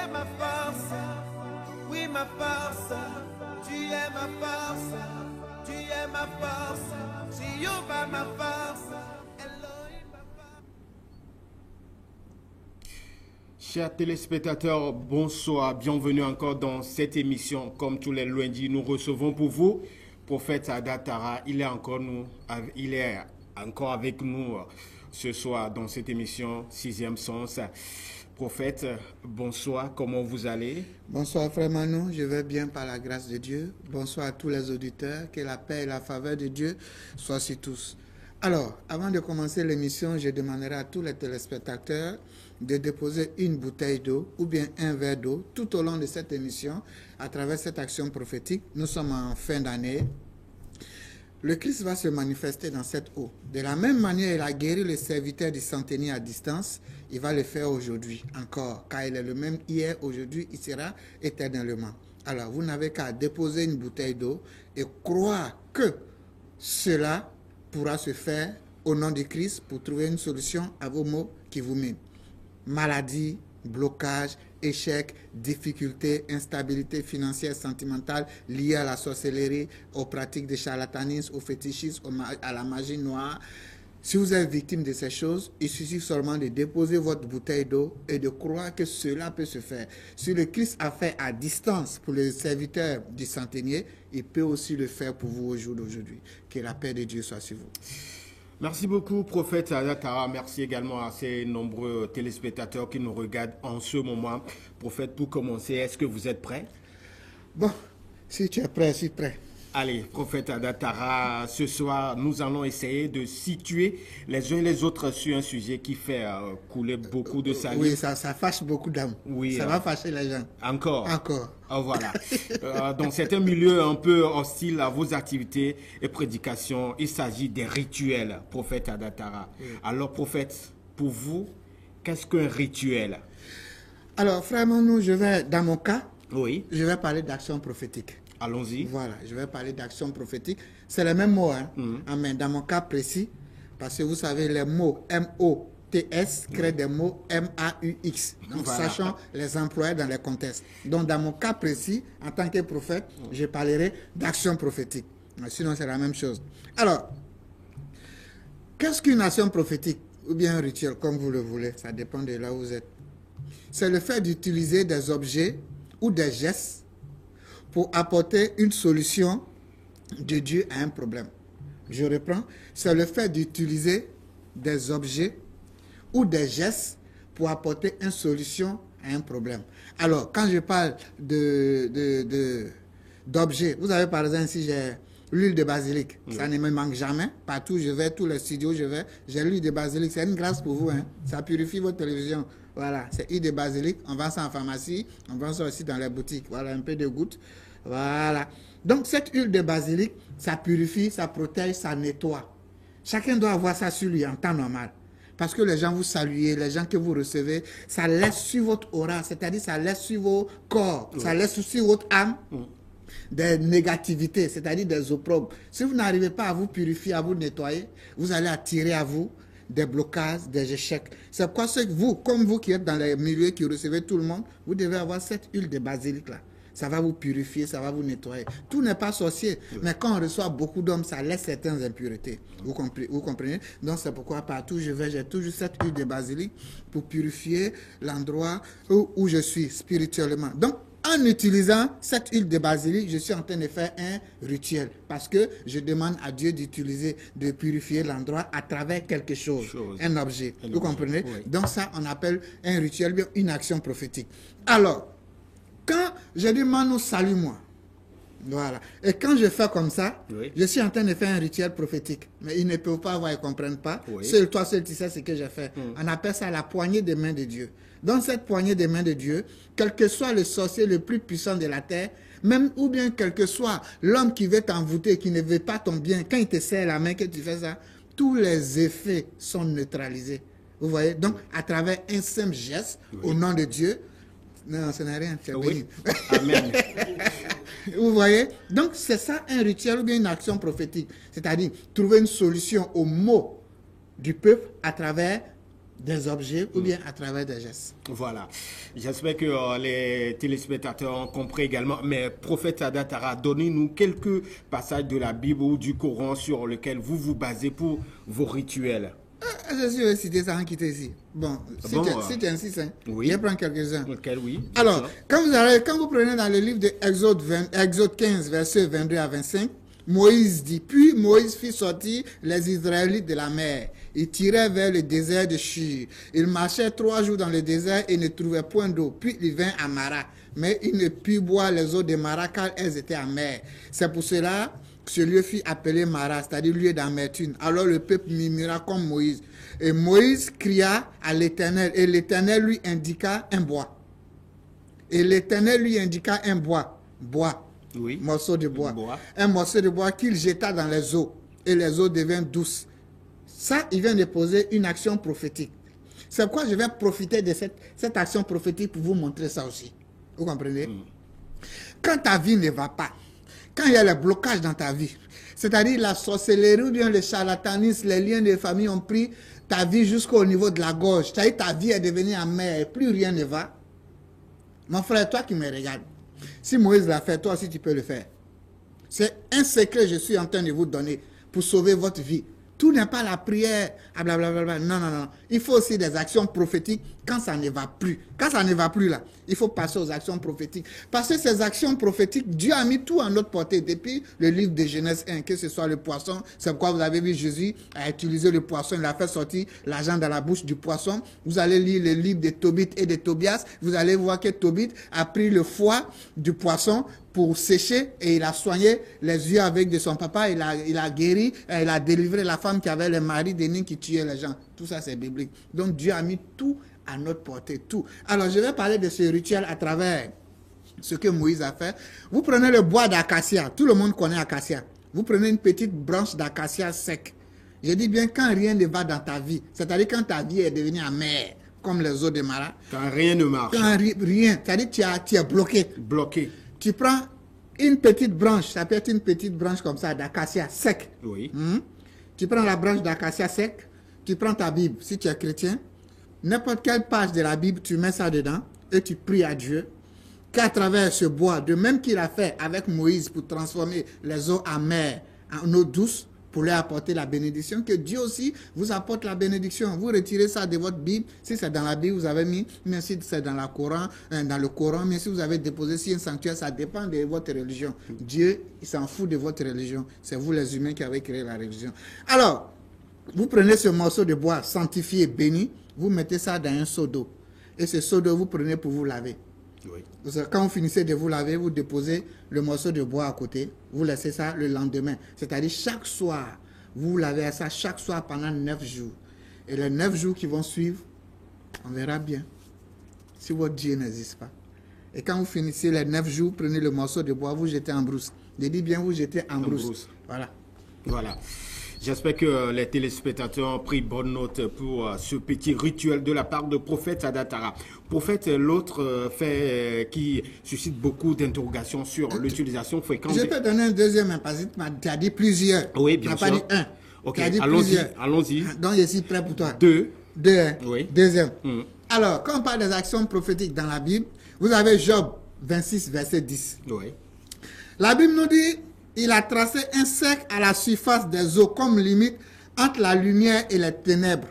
es ma force, oui ma force, tu es ma force, tu es ma force, Jéhovah ma force, Elohim ma force. Chers téléspectateurs, bonsoir, bienvenue encore dans cette émission. Comme tous les lundis, nous recevons pour vous Prophète Sada Tara. Il est encore avec nous ce soir dans cette émission Sixième Sens. Prophète, bonsoir, comment vous allez? Bonsoir frère Manu, je vais bien par la grâce de Dieu. Bonsoir à tous les auditeurs, que la paix et la faveur de Dieu soient sur tous. Alors, avant de commencer l'émission, je demanderai à tous les téléspectateurs de déposer une bouteille d'eau ou bien un verre d'eau tout au long de cette émission à travers cette action prophétique. Nous sommes en fin d'année. Le Christ va se manifester dans cette eau. De la même manière, il a guéri les serviteurs du centenier à distance. Il va le faire aujourd'hui encore. Car il est le même hier, aujourd'hui, il sera éternellement. Alors, vous n'avez qu'à déposer une bouteille d'eau et croire que cela pourra se faire au nom du Christ pour trouver une solution à vos maux qui vous minent. Maladie, blocage, échec, difficultés, instabilité financière, sentimentale liée à la sorcellerie, aux pratiques de charlatanisme, au fétichisme, à la magie noire. Si vous êtes victime de ces choses, il suffit seulement de déposer votre bouteille d'eau et de croire que cela peut se faire. Si le Christ a fait à distance pour les serviteurs du centenier, il peut aussi le faire pour vous au jour d'aujourd'hui. Que la paix de Dieu soit sur vous. Merci beaucoup, Prophète Sada Tara. Merci également à ces nombreux téléspectateurs qui nous regardent en ce moment. Prophète, pour commencer, est-ce que vous êtes prêt? Bon, si tu es prêt, je suis prêt. Allez, Prophète Sada Tara, ce soir, nous allons essayer de situer les uns et les autres sur un sujet qui fait couler beaucoup de salive. Oui, ça fâche beaucoup d'âmes. Oui, ça va fâcher les gens. Encore. Oh, voilà. Dans certains milieux un peu hostiles à vos activités et prédications, il s'agit des rituels, Prophète Sada Tara. Oui. Alors, Prophète, pour vous, qu'est-ce qu'un rituel? Alors, frère Manu, dans mon cas, oui, je vais parler d'action prophétique. Allons-y. Voilà, je vais parler d'action prophétique. C'est le même mot, hein? Mais dans mon cas précis, parce que vous savez, les mots M-O-T-S créent des mots M-A-U-X. Donc, voilà. Sachant les employer dans les contextes. Donc, dans mon cas précis, en tant que prophète, je parlerai d'action prophétique. Sinon, c'est la même chose. Alors, qu'est-ce qu'une action prophétique? Ou bien un rituel, comme vous le voulez. Ça dépend de là où vous êtes. C'est le fait d'utiliser des objets ou des gestes pour apporter une solution de Dieu à un problème. Je reprends. C'est le fait d'utiliser des objets ou des gestes pour apporter une solution à un problème. Alors, quand je parle d'objets, vous avez par exemple, si j'ai l'huile de basilic, ça ne me manque jamais. Partout je vais, tous les studios je vais, j'ai l'huile de basilic. C'est une grâce pour vous. Hein? Ça purifie votre télévision. Voilà, c'est huile de basilic. On vend ça en pharmacie, on vend ça aussi dans les boutiques. Voilà, un peu de gouttes. Voilà. Donc, cette huile de basilic, ça purifie, ça protège, ça nettoie. Chacun doit avoir ça sur lui en temps normal. Parce que les gens vous saluent, les gens que vous recevez, ça laisse sur votre aura, c'est-à-dire ça laisse sur vos corps, ça laisse sur votre âme des négativités, c'est-à-dire des opprobes. Si vous n'arrivez pas à vous purifier, à vous nettoyer, vous allez attirer à vous des blocages, des échecs. C'est pourquoi vous, comme vous qui êtes dans les milieux, qui recevez tout le monde, vous devez avoir cette huile de basilic-là. Ça va vous purifier, ça va vous nettoyer. Tout n'est pas sorcier, mais quand on reçoit beaucoup d'hommes, ça laisse certaines impuretés. Vous comprenez? Donc c'est pourquoi partout je vais, j'ai toujours cette huile de basilic pour purifier l'endroit où je suis spirituellement. Donc, en utilisant cette huile de basilic, je suis en train de faire un rituel. Parce que je demande à Dieu d'utiliser, de purifier l'endroit à travers quelque chose, un objet. Vous comprenez? Oui. Donc ça, on appelle un rituel, bien une action prophétique. Alors, quand je dis Manu, salue-moi. Voilà. Et quand je fais comme ça, je suis en train de faire un rituel prophétique. Mais ils ne peuvent pas voir, ils ne comprennent pas. Seul toi, seul tu sais ce que j'ai fait. On appelle ça la poignée des mains de Dieu. Dans cette poignée des mains de Dieu, quel que soit le sorcier le plus puissant de la terre, même ou bien quel que soit l'homme qui veut t'envoûter, qui ne veut pas ton bien, quand il te serre la main, que tu fais ça, tous les effets sont neutralisés. Vous voyez? Donc, à travers un simple geste, au nom de Dieu, non, ce n'est rien, c'est béni. Amen. Vous voyez? Donc, c'est ça un rituel ou bien une action prophétique. C'est-à-dire trouver une solution aux maux du peuple à travers des objets ou bien à travers des gestes. Voilà. J'espère que les téléspectateurs ont compris également. Mais prophète Sadat Tara, donnez-nous quelques passages de la Bible ou du Coran sur lesquels vous vous basez pour vos rituels. Je vais citer ça en quitter ici. Bon, si tu insistes, hein, oui. je vais prendre quelques-uns. Okay, oui, alors, quand vous prenez dans le livre de Exode 15, versets 22 à 25, Moïse dit, puis Moïse fit sortir les Israélites de la mer. Ils tiraient vers le désert de Shur. Ils marchaient 3 jours dans le désert et ne trouvaient point d'eau. Puis ils vinrent à Mara. Mais ils ne purent boire les eaux de Mara car elles étaient amères. C'est pour cela que ce lieu fut appelé Mara, c'est-à-dire lieu d'amertume. Alors le peuple murmura comme Moïse. Et Moïse cria à l'Éternel et l'Éternel lui indiqua un bois. Et l'Éternel lui indiqua un bois. Oui. Morceau de bois. Un morceau de bois qu'il jeta dans les eaux. Et les eaux devinrent douces. Ça, il vient de poser une action prophétique. C'est pourquoi je vais profiter de cette action prophétique pour vous montrer ça aussi. Vous comprenez? Quand ta vie ne va pas, quand il y a le blocage dans ta vie, c'est-à-dire la sorcellerie ou bien le charlatanisme, les liens de famille ont pris ta vie jusqu'au niveau de la gorge. C'est-à-dire ta vie est devenue amère et plus rien ne va. Mon frère, toi qui me regardes, si Moïse l'a fait, toi aussi tu peux le faire. C'est un secret que je suis en train de vous donner pour sauver votre vie. Tout n'est pas la prière, blablabla. Non. Il faut aussi des actions prophétiques quand ça ne va plus. Quand ça ne va plus là, il faut passer aux actions prophétiques. Parce que ces actions prophétiques, Dieu a mis tout à notre portée. Depuis le livre de Genèse 1, que ce soit le poisson, c'est pourquoi vous avez vu Jésus a utilisé le poisson, il a fait sortir l'argent dans la bouche du poisson. Vous allez lire le livre de Tobit et de Tobias. Vous allez voir que Tobit a pris le foie du poisson pour sécher et il a soigné les yeux avec de son papa, il a guéri, il a délivré la femme qui avait le mari d'Énine qui tuait les gens. Tout ça c'est biblique. Donc Dieu a mis tout à notre portée, tout. Alors je vais parler de ce rituel à travers ce que Moïse a fait. Vous prenez le bois d'acacia, tout le monde connaît acacia. Vous prenez une petite branche d'acacia sec. Je dis bien quand rien ne va dans ta vie, c'est-à-dire quand ta vie est devenue amère, comme les eaux de Mara. Quand rien ne marche. Quand rien, c'est-à-dire tu es bloqué. Bloqué. Tu prends une petite branche, ça peut être une petite branche comme ça d'acacia sec. Oui. Tu prends la branche d'acacia sec, tu prends ta Bible, si tu es chrétien, n'importe quelle page de la Bible, tu mets ça dedans et tu pries à Dieu qu'à travers ce bois, de même qu'il a fait avec Moïse pour transformer les eaux amères en eau douce, pour leur apporter la bénédiction, que Dieu aussi vous apporte la bénédiction. Vous retirez ça de votre Bible. Si c'est dans la Bible, vous avez mis, mais si c'est dans le Coran, mais si vous avez déposé sur un sanctuaire, ça dépend de votre religion. Dieu, il s'en fout de votre religion. C'est vous les humains qui avez créé la religion. Alors, vous prenez ce morceau de bois sanctifié, béni, vous mettez ça dans un seau d'eau. Et ce seau d'eau, vous prenez pour vous laver. Oui. Quand vous finissez de vous laver, vous déposez le morceau de bois à côté, vous laissez ça le lendemain. C'est-à-dire chaque soir, vous lavez ça chaque soir pendant 9 jours. Et les 9 jours qui vont suivre, on verra bien si votre Dieu n'existe pas. Et quand vous finissez les 9 jours, prenez le morceau de bois, vous jetez en brousse. Je dis bien vous jetez en brousse. Voilà. J'espère que les téléspectateurs ont pris bonne note pour ce petit rituel de la part de prophète Sadat Tara. Prophète, l'autre fait qui suscite beaucoup d'interrogations sur l'utilisation fréquente. Je peux donner un deuxième, parce que tu as dit plusieurs. Oui, bien sûr. Tu n'as pas dit un. Ok, allons-y. Donc je suis prêt pour toi. Deux. Oui. Deuxième. Alors, quand on parle des actions prophétiques dans la Bible, vous avez Job 26, verset 10. Oui. La Bible nous dit, il a tracé un cercle à la surface des eaux comme limite entre la lumière et les ténèbres.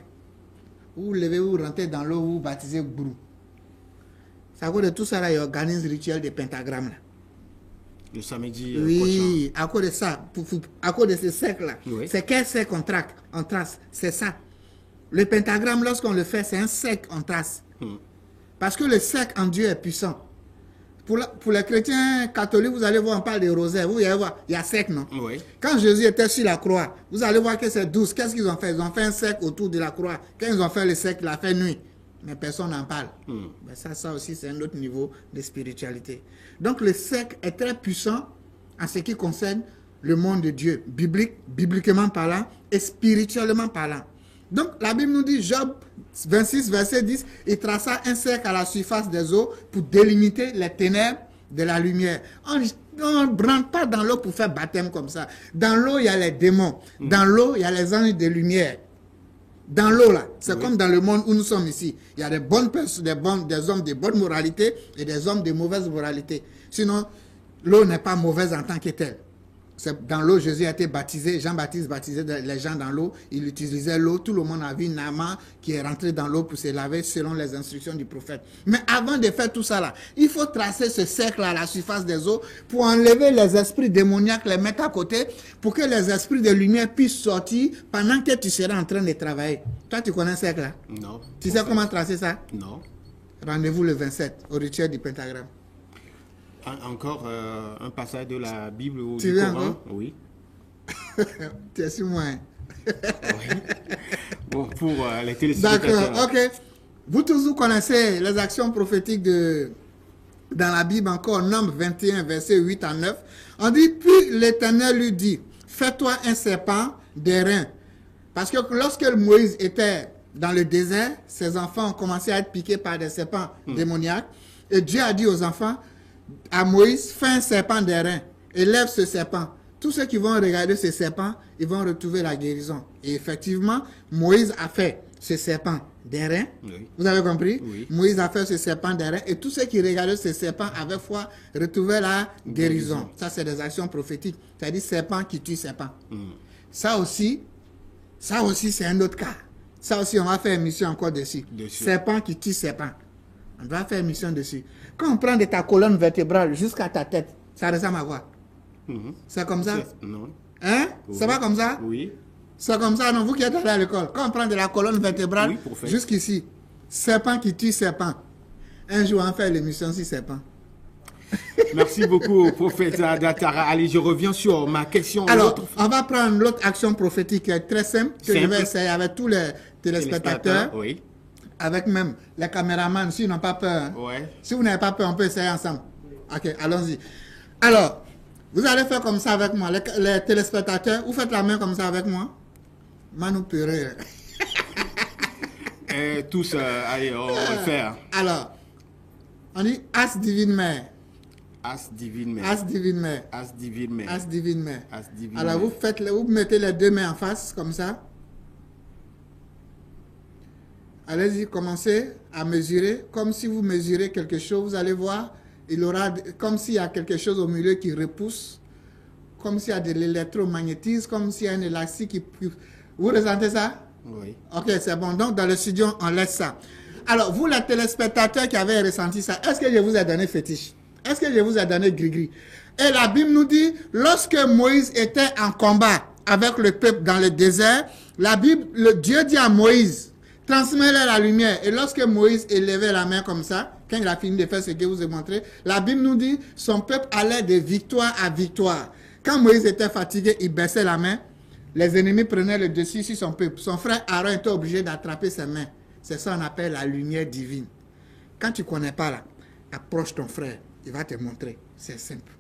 Vous levez, vous rentrez dans l'eau, vous baptisez Brou. C'est à cause de tout ça, là, il organise le rituel des pentagrammes. Là. Le samedi oui, à cause de ça, à cause de ce cercle-là. Oui. C'est quel cercle on trace? C'est ça. Le pentagramme, lorsqu'on le fait, c'est un cercle on trace. Parce que le cercle en Dieu est puissant. Pour les chrétiens catholiques, vous allez voir, on parle de rosaire. Vous allez voir, il y a cercle, non? Oui. Quand Jésus était sur la croix, vous allez voir que c'est 12. Qu'est-ce qu'ils ont fait? Ils ont fait un cercle autour de la croix. Quand ils ont fait le cercle, il a fait nuit. Mais personne n'en parle. Mais ça aussi, c'est un autre niveau de spiritualité. Donc, le cercle est très puissant en ce qui concerne le monde de Dieu, bibliquement parlant et spirituellement parlant. Donc, la Bible nous dit, Job 26, verset 10, il traça un cercle à la surface des eaux pour délimiter les ténèbres de la lumière. On ne rentre pas dans l'eau pour faire baptême comme ça. Dans l'eau, il y a les démons. Dans l'eau, il y a les anges de lumière. Dans l'eau, là, c'est comme dans le monde où nous sommes ici. Il y a des bonnes personnes, des hommes de bonne moralité et des hommes de mauvaise moralité. Sinon, l'eau n'est pas mauvaise en tant que telle. Dans l'eau, Jésus a été baptisé, Jean-Baptiste baptisait les gens dans l'eau, il utilisait l'eau, tout le monde a vu Naaman qui est rentré dans l'eau pour se laver selon les instructions du prophète. Mais avant de faire tout ça là, il faut tracer ce cercle à la surface des eaux pour enlever les esprits démoniaques, les mettre à côté, pour que les esprits de lumière puissent sortir pendant que tu seras en train de travailler. Toi, tu connais ce cercle là? Non. Tu sais comment tracer ça? Non. Rendez-vous le 27 au rituel du pentagramme. Encore un passage de la Bible ou Tu du veux Coran? encore? Oui. Tu es sur moi. Hein? Oui. Bon, pour les téléspectateurs. D'accord, ok. Vous tous vous connaissez les actions prophétiques dans la Bible encore, Nombre 21, versets 8 à 9. On dit, puis l'Éternel lui dit, fais-toi un serpent d'airain. Parce que lorsque Moïse était dans le désert, ses enfants ont commencé à être piqués par des serpents démoniaques. Et Dieu a dit aux enfants, à Moïse, fais un serpent d'airain, élève ce serpent. Tous ceux qui vont regarder ce serpent, ils vont retrouver la guérison. Et effectivement, Moïse a fait ce serpent d'airain. Oui. Vous avez compris? Oui. Moïse a fait ce serpent d'airain et tous ceux qui regardaient ce serpent avec foi retrouvaient la guérison. Ça, c'est des actions prophétiques. C'est-à-dire serpent qui tue serpent. Ça aussi, c'est un autre cas. Ça aussi, on va faire une mission encore dessus. Serpent qui tue serpent. On va faire une mission dessus. Quand on prend de ta colonne vertébrale jusqu'à ta tête, ça ressemble à quoi? C'est comme ça? Non. Hein? Oui. C'est pas comme ça? Oui. C'est comme ça, non? Vous qui êtes allé à l'école, quand on prend de la colonne vertébrale Oui, jusqu'ici, serpent qui tue serpent. Un jour, on va faire l'émission sur serpent. Merci beaucoup, prophète Adatara. Allez, je reviens sur ma question. Alors, on va prendre l'autre action prophétique qui est très simple, que je Simple. vais essayer avec tous les téléspectateurs, Oui. avec même les caméramans, s'ils n'ont pas peur. Hein. Ouais. Si vous n'avez pas peur, on peut essayer ensemble. Ok, allons-y. Alors, vous allez faire comme ça avec moi. Les téléspectateurs, vous faites la main comme ça avec moi. Manu Purée. Tous, allez, on va le faire. Alors, on dit As divine mère. As divine mère. As divine mère. As divine mère. As divine mère. As divine Alors, mère. vous mettez les deux mains en face, comme ça. Allez-y, commencez à mesurer. Comme si vous mesurez quelque chose, vous allez voir, il aura, comme s'il y a quelque chose au milieu qui repousse, comme s'il y a de l'électromagnétisme, comme s'il y a un élastique qui... Vous ressentez ça? Oui. Ok, c'est bon. Donc, dans le studio, on laisse ça. Alors, vous, les téléspectateurs qui avez ressenti ça, est-ce que je vous ai donné fétiche? Est-ce que je vous ai donné gris-gris? Et la Bible nous dit, lorsque Moïse était en combat avec le peuple dans le désert, la Bible, Dieu dit à Moïse, transmets-leur la lumière. Et lorsque Moïse élevait la main comme ça, quand il a fini de faire ce que je vous ai montré, la Bible nous dit, son peuple allait de victoire à victoire. Quand Moïse était fatigué, il baissait la main. Les ennemis prenaient le dessus sur son peuple. Son frère Aaron était obligé d'attraper ses mains. C'est ça qu'on appelle la lumière divine. Quand tu ne connais pas là, approche ton frère. Il va te montrer. C'est simple.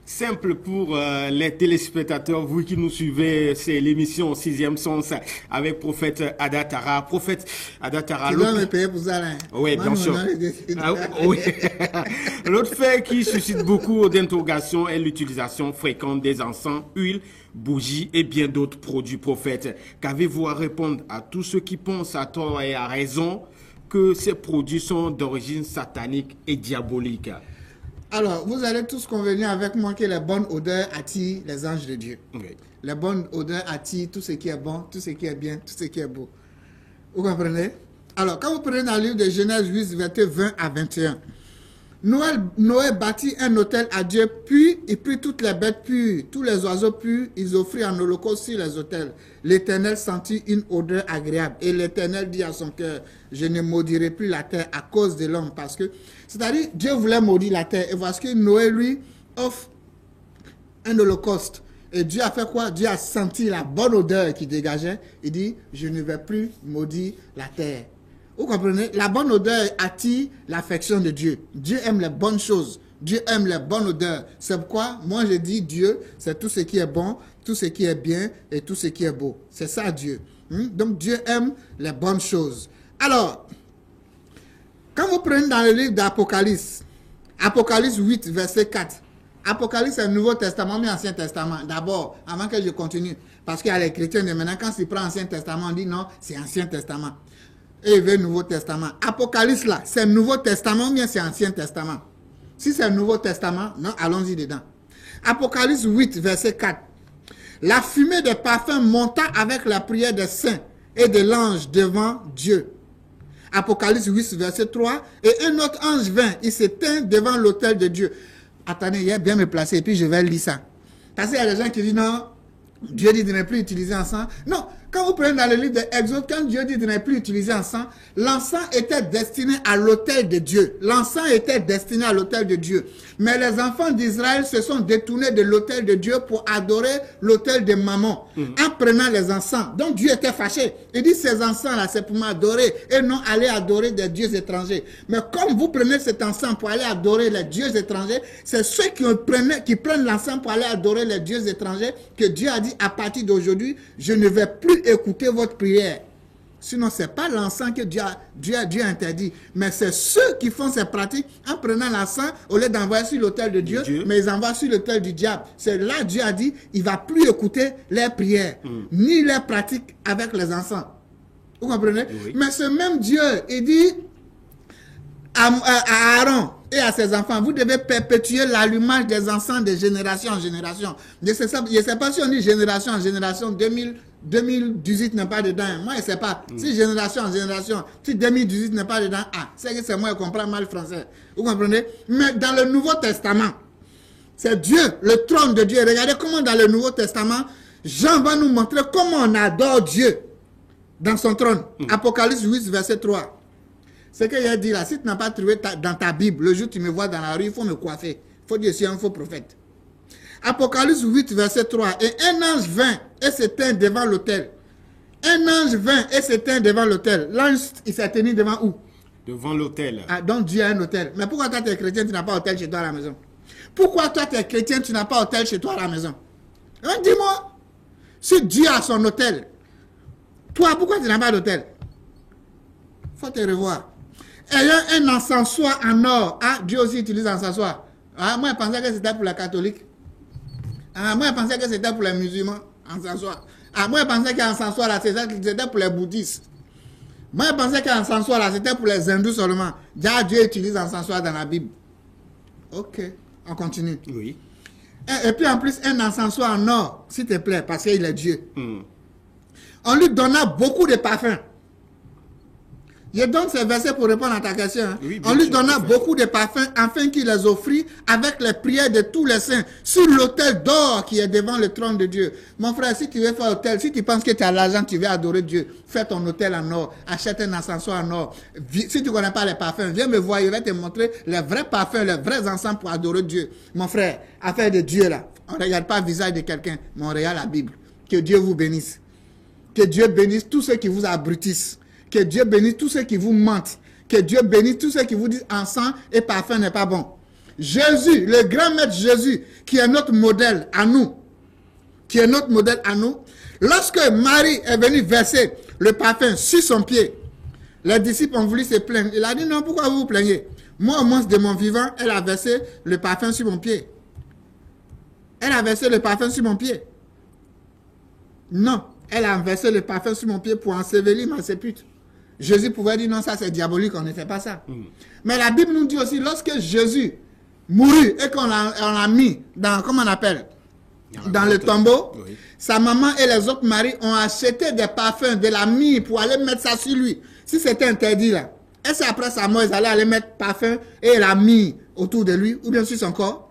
Simple pour les téléspectateurs, vous qui nous suivez, c'est l'émission 6e Sens avec prophète Adatara. Prophète Adatara. Tu dois me payer pour ça, là. Oui, bien sûr. Oui. L'autre fait qui suscite beaucoup d'interrogations est l'utilisation fréquente des encens, huiles, bougies et bien d'autres produits. Prophète, qu'avez-vous à répondre à tous ceux qui pensent à tort et à raison que ces produits sont d'origine satanique et diabolique? Alors, vous allez tous convenir avec moi que les bonnes odeurs attirent les anges de Dieu. Oui. Les bonnes odeurs attirent tout ce qui est bon, tout ce qui est bien, tout ce qui est beau. Vous comprenez? Alors, quand vous prenez dans le livre de Genèse 8, versets 20 à 21, Noé bâtit un autel à Dieu, puis il prit toutes les bêtes pures, tous les oiseaux purs, ils offrirent en holocauste sur les autels. L'Éternel sentit une odeur agréable. Et l'Éternel dit à son cœur, je ne maudirai plus la terre à cause de l'homme. Parce que, c'est-à-dire, Dieu voulait maudire la terre. Et parce que Noé, lui, offre un holocauste. Et Dieu a fait quoi? Dieu a senti la bonne odeur qui dégageait. Il dit, je ne vais plus maudire la terre. Vous comprenez? La bonne odeur attire l'affection de Dieu. Dieu aime les bonnes choses. Dieu aime les bonnes odeurs. C'est pourquoi moi je dis Dieu, c'est tout ce qui est bon, tout ce qui est bien et tout ce qui est beau. C'est ça Dieu. Donc Dieu aime les bonnes choses. Alors, quand vous prenez dans le livre d'Apocalypse, Apocalypse 8, verset 4, Apocalypse, c'est le Nouveau Testament, mais Ancien Testament. D'abord, avant que je continue. Parce qu'il y a les chrétiens de maintenant, quand ils prennent Ancien Testament, on dit non, c'est Ancien Testament. Et il veut Nouveau Testament. Apocalypse, là, c'est le Nouveau Testament, ou bien c'est Ancien Testament. Si c'est le Nouveau Testament, non, allons-y dedans. Apocalypse 8, verset 4. La fumée des parfums monta avec la prière des saints et de l'ange devant Dieu. Apocalypse 8, verset 3. Et un autre ange vint, il s'éteint devant l'autel de Dieu. Attendez, il y a bien me placer et puis je vais lire ça. Parce qu'il y a des gens qui disent non, Dieu dit de ne plus utiliser encens. Non, quand vous prenez dans le livre d'Exode, quand Dieu dit de ne plus utiliser encens, l'encens était destiné à l'autel de Dieu. L'encens était destiné à l'autel de Dieu. Mais les enfants d'Israël se sont détournés de l'autel de Dieu pour adorer l'autel de Mammon en prenant les encens. Donc Dieu était fâché. Il dit ces encens-là, c'est pour m'adorer et non aller adorer des dieux étrangers. Mais comme vous prenez cet encens pour aller adorer les dieux étrangers, c'est ceux qui prennent l'encens pour aller adorer les dieux étrangers que Dieu a dit à partir d'aujourd'hui, je ne vais plus écouter votre prière. Sinon, ce n'est pas l'encens que Dieu a interdit. Mais c'est ceux qui font ces pratiques en prenant l'encens, au lieu d'envoyer sur l'autel de Dieu, mais ils envoient sur l'autel du diable. C'est là Dieu a dit, il ne va plus écouter les prières, ni les pratiques avec les encens. Vous comprenez? Oui. Mais ce même Dieu, il dit à Aaron et à ses enfants, vous devez perpétuer l'allumage des encens de génération en génération. Je ne sais pas si on dit génération en génération, 2018 n'est pas dedans. Moi, je ne sais pas. Si génération en génération, si 2018 n'est pas dedans, c'est que c'est moi qui comprends mal le français. Vous comprenez? Mais dans le Nouveau Testament, c'est Dieu, le trône de Dieu. Regardez comment dans le Nouveau Testament, Jean va nous montrer comment on adore Dieu dans son trône. Apocalypse 8, verset 3. C'est qu'il a dit là, si tu n'as pas trouvé dans ta Bible, le jour où tu me vois dans la rue, il faut me coiffer. Il faut dire que je suis un faux prophète. Apocalypse 8, verset 3. Et un ange vint et s'éteint devant l'autel. Un ange vint et s'éteint devant l'autel. L'ange, il s'est tenu devant où? Devant l'autel. Donc Dieu a un autel. Mais pourquoi toi, tu es chrétien, tu n'as pas autel chez toi à la maison? Pourquoi toi, tu es chrétien, tu n'as pas autel chez toi à la maison? Hein, dis-moi. Si Dieu a son autel, toi, pourquoi tu n'as pas d'autel? Faut te revoir. Ayant un encensoir en or. Dieu aussi utilise un encensoir. Moi, je pensais que c'était pour les catholiques. Moi, je pensais que c'était pour les musulmans. Encensoir. Moi, je pensais qu'un encensoir là, c'était pour les bouddhistes. Moi, je pensais qu'un encensoir là, c'était pour les hindous seulement. Dieu utilise un encensoir dans la Bible. Ok, on continue. Oui. Et puis en plus, un encensoir en or, s'il te plaît, parce qu'il est Dieu. On lui donna beaucoup de parfums. Je donne ces versets pour répondre à ta question. Oui, on lui donna beaucoup de parfums afin qu'il les offrit avec les prières de tous les saints sur l'autel d'or qui est devant le trône de Dieu. Mon frère, si tu veux faire autel, si tu penses que tu as l'argent, tu veux adorer Dieu, fais ton autel en or, achète un encensoir en or. Si tu ne connais pas les parfums, viens me voir, je vais te montrer les vrais parfums, les vrais encens pour adorer Dieu. Mon frère, affaire de Dieu là, on ne regarde pas le visage de quelqu'un, mais on regarde la Bible. Que Dieu vous bénisse. Que Dieu bénisse tous ceux qui vous abrutissent. Que Dieu bénisse tous ceux qui vous mentent. Que Dieu bénisse tous ceux qui vous disent encens et parfum n'est pas bon. Jésus, le grand maître Jésus, qui est notre modèle à nous. Qui est notre modèle à nous. Lorsque Marie est venue verser le parfum sur son pied, les disciples ont voulu se plaindre. Il a dit non, pourquoi vous vous plaignez? Moi, au moins de mon vivant, elle a versé le parfum sur mon pied. Elle a versé le parfum sur mon pied. Non, elle a versé le parfum sur mon pied pour ensevelir ma sépulture. Jésus pouvait dire non, ça c'est diabolique, on ne fait pas ça. Mais la Bible nous dit aussi, lorsque Jésus mourut et qu'on l'a mis dans, comment on appelle, dans le tombeau, oui. Sa maman et les autres maris ont acheté des parfums, de la myrrhe pour aller mettre ça sur lui. Si c'était interdit là, est-ce qu'après sa mort, ils allaient aller mettre parfum et la myrrhe autour de lui ou bien sur son corps?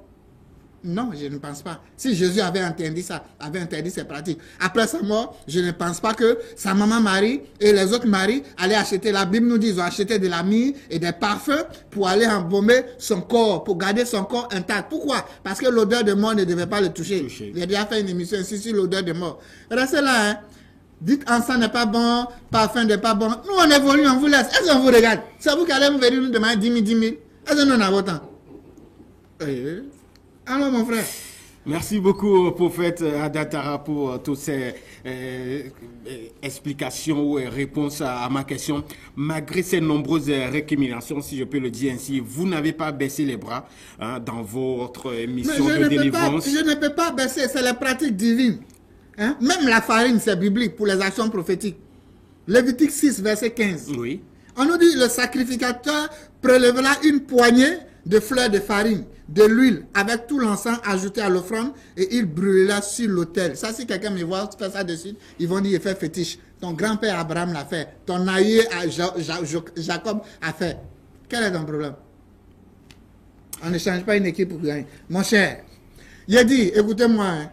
Non, je ne pense pas. Si Jésus avait interdit ça, avait interdit ces pratiques, après sa mort, je ne pense pas que sa maman Marie et les autres maris allaient acheter, la Bible nous dit, ils ont acheté de la myrrhe et des parfums pour aller embaumer son corps, pour garder son corps intact. Pourquoi? Parce que l'odeur de mort ne devait pas le toucher. J'ai déjà fait une émission ici sur l'odeur de mort. Restez là, hein. Dites encens n'est pas bon, parfum n'est pas bon. Nous, on évolue, on vous laisse. Est-ce qu'on vous regarde? C'est vous qui allez venir nous demander 10 000, 10 000. Est-ce que nous en avons autant? Alors, mon frère, Merci beaucoup, prophète Adatara, pour toutes ces explications ou réponses à ma question. Malgré ces nombreuses récriminations, si je peux le dire ainsi, vous n'avez pas baissé les bras dans votre mission de délivrance. Je ne peux pas baisser, c'est la pratique divine. Hein? Même la farine, c'est biblique pour les actions prophétiques. Lévitique 6, verset 15. Oui. On nous dit, le sacrificateur prélèvera une poignée de fleurs de farine, de l'huile, avec tout l'encens ajouté à l'offrande, et il brûlera sur l'autel. Ça, si quelqu'un me voit faire ça de suite, ils vont dire, il fait fétiche. Ton grand-père Abraham l'a fait. Ton aïeux Jacob a fait. Quel est ton problème? On ne change pas une équipe pour gagner. Mon cher, il a dit, écoutez-moi, hein,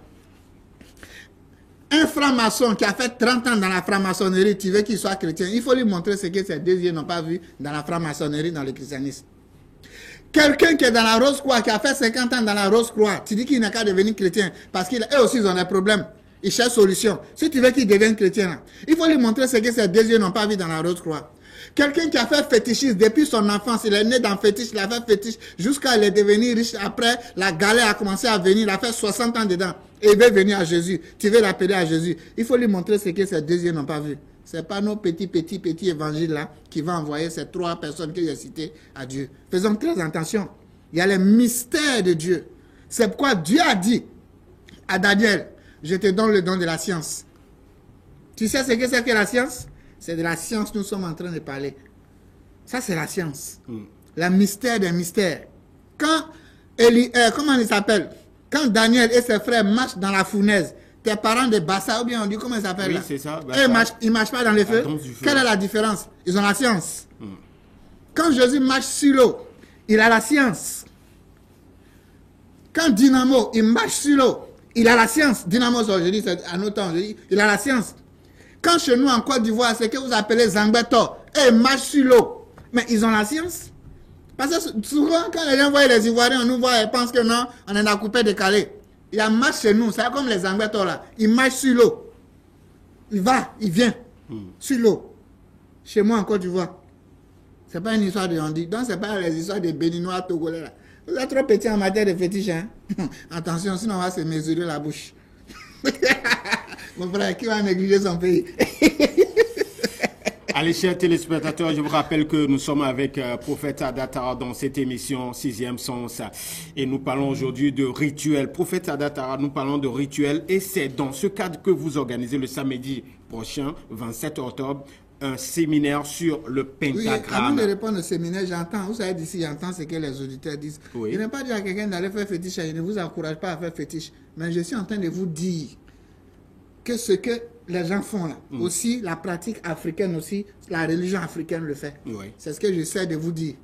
un franc-maçon qui a fait 30 ans dans la franc-maçonnerie, tu veux qu'il soit chrétien, il faut lui montrer ce que ses deux yeux n'ont pas vu dans la franc-maçonnerie, dans le christianisme. Quelqu'un qui est dans la Rose-Croix, qui a fait 50 ans dans la Rose-Croix, tu dis qu'il n'a qu'à devenir chrétien, parce qu'eux aussi, ils ont des problèmes. Ils cherchent solution. Si tu veux qu'il devienne chrétien, là, il faut lui montrer ce que ses deux yeux n'ont pas vu dans la Rose-Croix. Quelqu'un qui a fait fétichisme depuis son enfance, il est né dans fétiche, il a fait fétiche jusqu'à il est devenu riche. Après, la galère a commencé à venir, il a fait 60 ans dedans. Et il veut venir à Jésus. Tu veux l'appeler à Jésus. Il faut lui montrer ce que ses deux yeux n'ont pas vu. Ce n'est pas nos petits évangiles là qui vont envoyer ces 3 personnes que j'ai citées à Dieu. Faisons très attention. Il y a les mystères de Dieu. C'est pourquoi Dieu a dit à Daniel, je te donne le don de la science. Tu sais ce que c'est que la science? C'est de la science que nous sommes en train de parler. Ça, c'est la science. Le mystère des mystères. Quand comment il s'appelle? Quand Daniel et ses frères marchent dans la fournaise, tes parents de Bassa, ou bien on dit, comment ils s'appellent? Oui, c'est ça. Ils ne marchent pas dans le feu. Quelle est la différence? Ils ont la science. Quand Jésus marche sur l'eau, il a la science. Quand Dynamo, il marche sur l'eau, il a la science. Dynamo, je dis, c'est à nos temps, je dis, il a la science. Quand chez nous, en Côte d'Ivoire, c'est que vous appelez Zangbeto, et ils marchent sur l'eau. Mais ils ont la science. Parce que souvent, quand les gens voient les Ivoiriens, on nous voit, ils pensent que non, on en a coupé, décalé. Il a marche chez nous, c'est comme les Zangbeto là. Ils marchent sur l'eau. Il va, il vient, sur l'eau. Chez moi, en Côte d'Ivoire. C'est pas une histoire de handi. Donc, c'est pas les histoires des Béninois, Togolais là. Vous êtes trop petits en matière de fétiche, hein. Attention, sinon on va se mesurer la bouche. Mon frère, qui va négliger son pays? Allez, chers téléspectateurs, je vous rappelle que nous sommes avec Prophète Adatara dans cette émission 6e Sens. Et nous parlons aujourd'hui de rituels. Prophète Adatara, nous parlons de rituels. Et c'est dans ce cadre que vous organisez le samedi prochain, 27 octobre, un séminaire sur le pentagramme. Oui, avant de répondre au séminaire, j'entends, vous savez d'ici, j'entends ce que les auditeurs disent. Oui. Je n'ai pas dit à quelqu'un d'aller faire fétiche, je ne vous encourage pas à faire fétiche. Mais je suis en train de vous dire que ce que les gens font là, aussi la pratique africaine aussi, la religion africaine le fait. Oui. C'est ce que j'essaie de vous dire.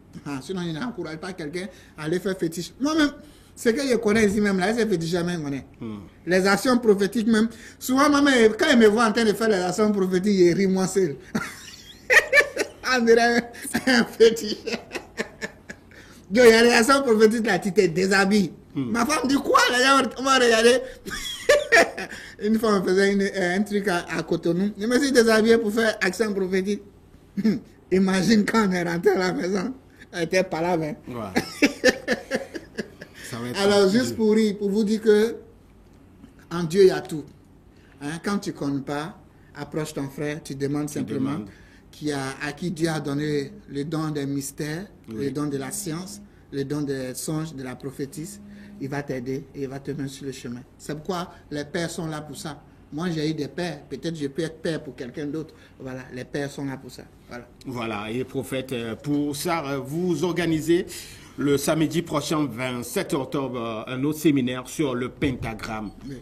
Sinon, je n'encourage pas quelqu'un à aller faire fétiche. Moi-même, ce que je connais ici même là, c'est fétiche jamais connais. Les actions prophétiques même. Souvent, moi-même, quand ils me voient en train de faire les actions prophétiques, ils rient moi seul. On dirait un fétiche. Donc, il y a les actions prophétiques là, tu te déshabilles. Ma femme dit quoi? Les gens vont regarder. Une fois, on faisait un truc à Cotonou. Je me suis déshabillé pour faire action prophétique. Imagine quand on est rentré à la maison. On était pas là, mais. Ouais. Alors, juste pour vous dire que en Dieu, il y a tout. Hein? Quand tu ne connais pas, approche ton frère, tu demandes simplement à qui Dieu a donné le don des mystères, le don de la science, le don des songes, de la prophétise. Il va t'aider et il va te mettre sur le chemin. C'est pourquoi les pères sont là pour ça. Moi, j'ai eu des pères. Peut-être je peux être père pour quelqu'un d'autre. Voilà, les pères sont là pour ça. Voilà. Voilà, et prophète, pour ça, vous organisez le samedi prochain, 27 octobre, un autre séminaire sur le pentagramme. Oui.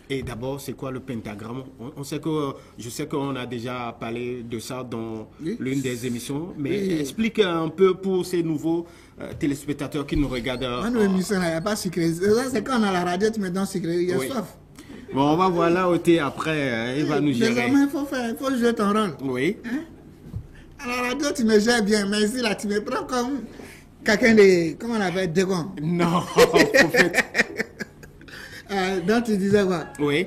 Et d'abord, c'est quoi le pentagramme? On sait que, je sais qu'on a déjà parlé de ça dans l'une des émissions, mais explique un peu pour ces nouveaux téléspectateurs qui nous regardent. Dans l'émission, il n'y a pas sucré. C'est quand on a la radio, tu mets dans sucré, il y a soif. Bon, on va voir là où tu es après, il va nous gérer. Désormais, il faut jouer ton rôle. Oui. Hein? À la radio, tu me gères bien, mais ici, là, tu me prends comme quelqu'un de, comment on appelle, Dégon. Non, prophète. Donc tu disais quoi? Oui,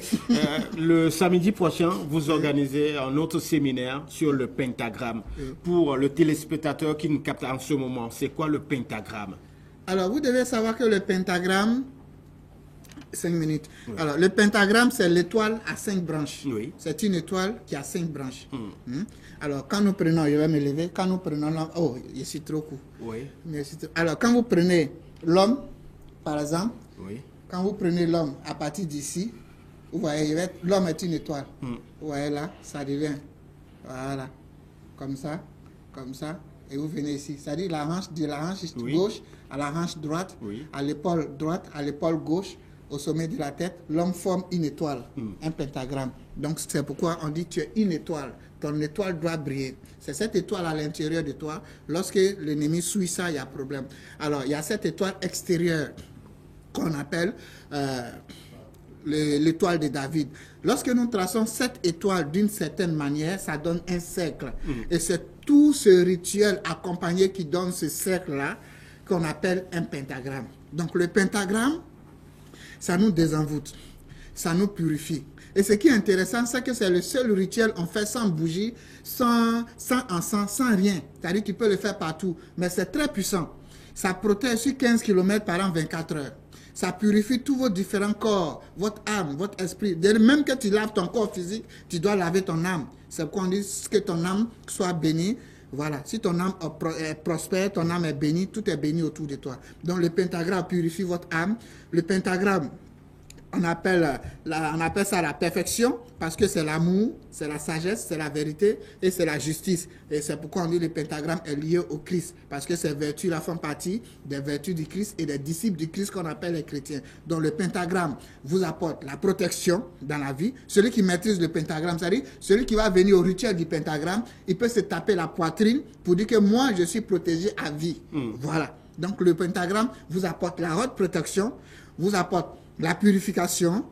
le samedi prochain, vous organisez un autre séminaire sur le pentagramme. Pour le téléspectateur qui nous capte en ce moment, c'est quoi le pentagramme? Alors, vous devez savoir que le pentagramme 5 minutes. Oui. Alors, le pentagramme, c'est l'étoile à 5 branches. Oui. C'est une étoile qui a 5 branches. Alors, quand nous prenons, je vais me lever, quand nous prenons l'homme, oh, je suis trop court. Oui. Alors, quand vous prenez l'homme, par exemple, Oui. quand vous prenez l'homme à partir d'ici, vous voyez, l'homme est une étoile. Vous voyez là, ça devient, voilà, comme ça, et vous venez ici. C'est-à-dire la hanche, de la hanche Oui. gauche à la hanche droite, Oui. à l'épaule droite, à l'épaule gauche, au sommet de la tête, l'homme forme une étoile, un pentagramme. Donc c'est pourquoi on dit tu es une étoile. Ton étoile doit briller. C'est cette étoile à l'intérieur de toi. Lorsque l'ennemi suit ça, il y a problème. Alors, il y a cette étoile extérieure qu'on appelle l'étoile de David. Lorsque nous traçons cette étoile d'une certaine manière, ça donne un cercle. Et c'est tout ce rituel accompagné qui donne ce cercle-là qu'on appelle un pentagramme. Donc le pentagramme, ça nous désenvoûte, ça nous purifie. Et ce qui est intéressant, c'est que c'est le seul rituel qu'on fait sans bougie, sans encens, sans rien. C'est-à-dire qu'il peut le faire partout, mais c'est très puissant. Ça protège sur 15 km par an, 24 heures. Ça purifie tous vos différents corps, votre âme, votre esprit. Même que tu laves ton corps physique, tu dois laver ton âme. C'est pourquoi on dit que ton âme soit bénie. Voilà, si ton âme est prospère, ton âme est bénie, tout est béni autour de toi. Donc le pentagramme purifie votre âme. Le pentagramme, on appelle ça la perfection parce que c'est l'amour, c'est la sagesse, c'est la vérité et c'est la justice. Et c'est pourquoi on dit que le pentagramme est lié au Christ parce que ces vertus-là font partie des vertus du Christ et des disciples du Christ qu'on appelle les chrétiens. Donc le pentagramme vous apporte la protection dans la vie. Celui qui maîtrise le pentagramme, c'est-à-dire celui qui va venir au rituel du pentagramme, il peut se taper la poitrine pour dire que moi je suis protégé à vie. Voilà. Donc le pentagramme vous apporte la haute protection, vous apporte la purification,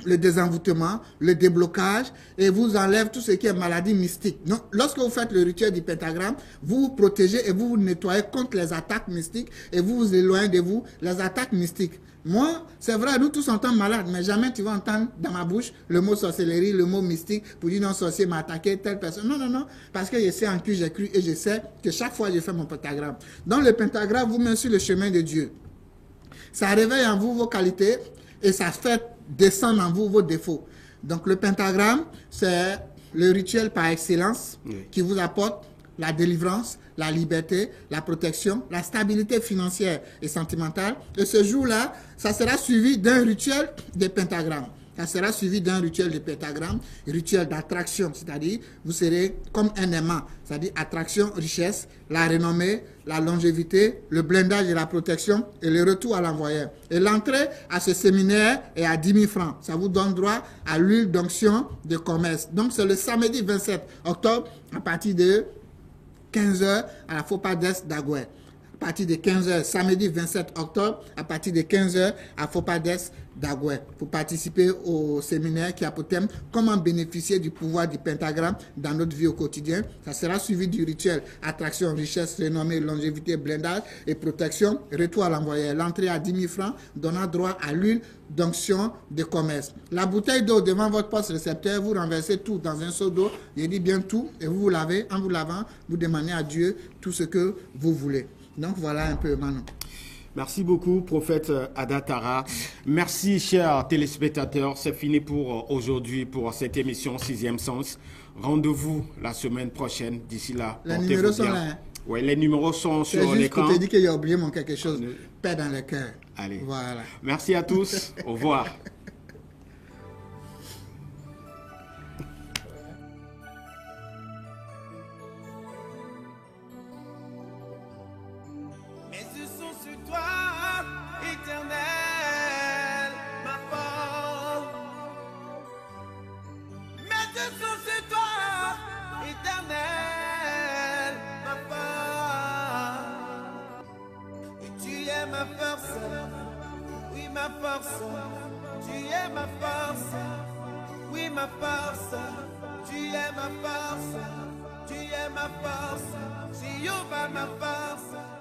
le désenvoûtement, le déblocage et vous enlève tout ce qui est maladie mystique. Donc, lorsque vous faites le rituel du pentagramme, vous vous protégez et vous vous nettoyez contre les attaques mystiques et vous vous éloignez de vous les attaques mystiques. Moi, c'est vrai, nous tous on tombe malades, mais jamais tu vas entendre dans ma bouche le mot sorcellerie, le mot mystique pour dire non, sorcier m'a attaqué, telle personne. Non, non, non, parce que je sais en qui j'ai cru et je sais que chaque fois je fais mon pentagramme. Dans le pentagramme, vous mettez sur le chemin de Dieu. Ça réveille en vous vos qualités et ça fait descendre en vous vos défauts. Donc le pentagramme, c'est le rituel par excellence qui vous apporte la délivrance, la liberté, la protection, la stabilité financière et sentimentale. Et ce jour-là, ça sera suivi d'un rituel de pentagramme. Ça sera suivi d'un rituel de pentagramme, rituel d'attraction, c'est-à-dire vous serez comme un aimant, c'est-à-dire attraction, richesse, la renommée, la longévité, le blindage et la protection et le retour à l'envoyeur. Et l'entrée à ce séminaire est à 10 000 francs. Ça vous donne droit à l'huile d'onction de commerce. Donc c'est le samedi 27 octobre à partir de 15h à la Fopades d'Agoué. À partir de 15h, samedi 27 octobre, à partir de 15h à Fopades d'Agoué, pour participer au séminaire qui a pour thème comment bénéficier du pouvoir du pentagramme dans notre vie au quotidien. Ça sera suivi du rituel attraction, richesse, renommée, longévité, blindage et protection, retour à l'envoyeur. L'entrée à 10 000 francs donnant droit à l'huile d'onction de commerce. La bouteille d'eau devant votre poste récepteur, vous renversez tout dans un seau d'eau, je dis bien tout, et vous vous lavez. En vous lavant, vous demandez à Dieu tout ce que vous voulez. Donc voilà un peu Manon. Merci beaucoup, prophète Adatara. Merci, chers téléspectateurs. C'est fini pour aujourd'hui, pour cette émission 6e Sens. Rendez-vous la semaine prochaine. D'ici là, les numéros sont là. Hein? Oui, les numéros sont sur l'écran. Je te dis que j'ai oublié mon quelque chose. Paix dans le cœur. Allez. Voilà. Merci à tous. Au revoir. Ma force, oui ma force, tu es ma force, oui ma force, tu es ma force, tu es ma force, Jéhovah ma force.